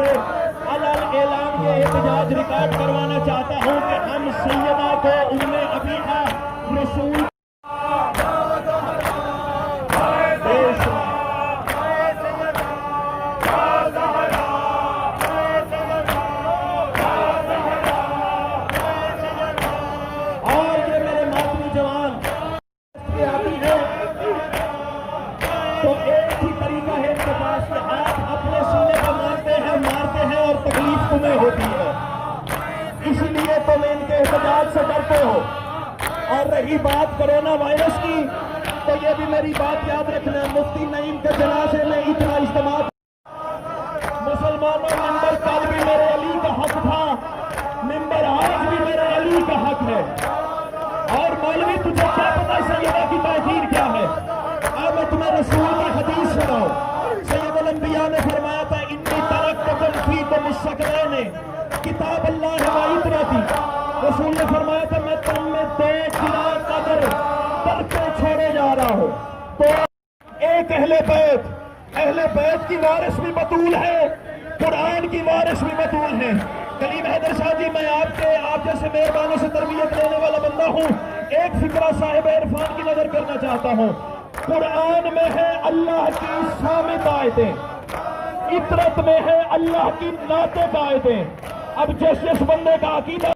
سے علل اعلان یہ احتجاج ریکارڈ کروانا چاہتا ہوں کہ ہم سیدہ کو ام ابیحہ رسول تو ایک ہی طریقہ ہے ان کے پاس کہ آپ اپنے سینے کو مارتے ہیں اور تکلیف تمہیں ہوتی ہے، اسی لیے تم ان کے احتجاج سے ڈرتے ہو۔ اور رہی بات کرونا وائرس کی، تو یہ بھی میری بات یاد رکھنا، مفتی نعیم کے جنازے میں اتنا اجتماع، مسلمانوں ممبر کل بھی میرے علی کا حق تھا، ممبر آج بھی میرے علی کا حق ہے۔ اور مولوی تجھے کیا پتا سیدہ کی تاخیر کیا ہے؟ میں تمہیں رسول کی حدیث سناؤں، سید الانبیاء نے فرمایا تھا انی ترکتکم فیکم الثقلین، کتاب اللہ و عترتی۔ رسول نے فرمایا تھا میں تم میں دو گرا قدر ترکے چھوڑے جا رہا ہوں۔ تو ایک اہل بیت کی وارث بھی بطول ہے، قرآن کی وارث بھی بطول ہے۔ کلیم حیدر شاہ جی، میں آپ جیسے مہربانوں سے تربیت لینے والا بندہ ہوں، ایک فکرہ صاحب عرفان کی نظر کرنا چاہتا ہوں۔ قرآن میں ہے اللہ کی صامت آیتیں، عطرت میں ہے اللہ کی نعتیں آیتیں۔ اب جس بندے کا عقیدہ